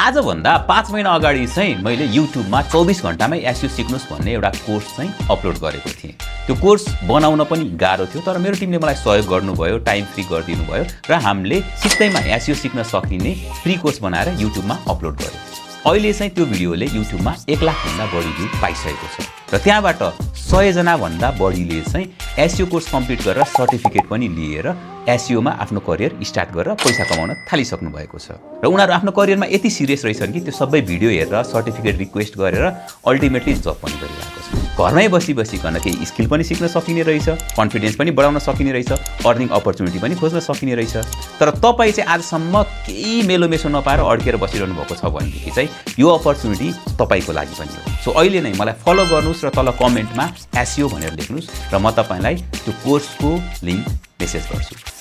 आजभन्दा 5 महिना अगाडि चाहिँ मैले युट्युबमा 24 घण्टामै एसइओ सिक्नुस् भन्ने एउटा कोर्स चाहिँ अपलोड गरेको थिएँ। त्यो कोर्स बनाउन पनि गाह्रो थियो, तर मेरो टिमले मलाई सहयोग गर्नुभयो, टाइम फ्री गरिदिनु भयो र हामीले सित्तैमा एसइओ सिक्न सकिने फ्री कोर्स बनाएर युट्युबमा अपलोड गर्यौँ। अहिले चाहिँ त्यो भिडियोले युट्युबमा 1 लाखभन्दा बढी भ्यू पाइसकेको छ र त्यहाँबाट 100 जना भन्दा बढीले चाहिँ एसइओ कोर्स कम्प्लिट गरेर सर्टिफिकेट पनि लिएर एसइओमा आफ्नो करियर स्टार्ट गरेर पैसा कमाउन थालिसक्नु भएको छ र उनीहरू आफ्नो करियरमा यति सिरियस रहेछन् कि त्यो सबै भिडियो हेरेर सर्टिफिकेट रिक्वेस्ट गरेर अल्टिमेटली जब पनि गरिरहेको छ। घरमै बसिकन केही स्किल पनि सिक्न सकिने रहेछ, कन्फिडेन्स पनि बढाउन सकिने रहेछ, अर्निङ अपर्च्युनिटी पनि खोज्न सकिने रहेछ। तर तपाईँ चाहिँ आजसम्म केही मेलोमेसो नपाएर अड्केर बसिरहनु भएको छ भनेदेखि चाहिँ यो अपर्च्युनिटी तपाईँको लागि पनि हो। सो अहिले नै मलाई फलो गर्नुहोस् र तल कमेन्टमा एसइओ भनेर लेख्नुहोस् र म तपाईँलाई त्यो कोर्सको लिङ्क मेसेज गर्छु।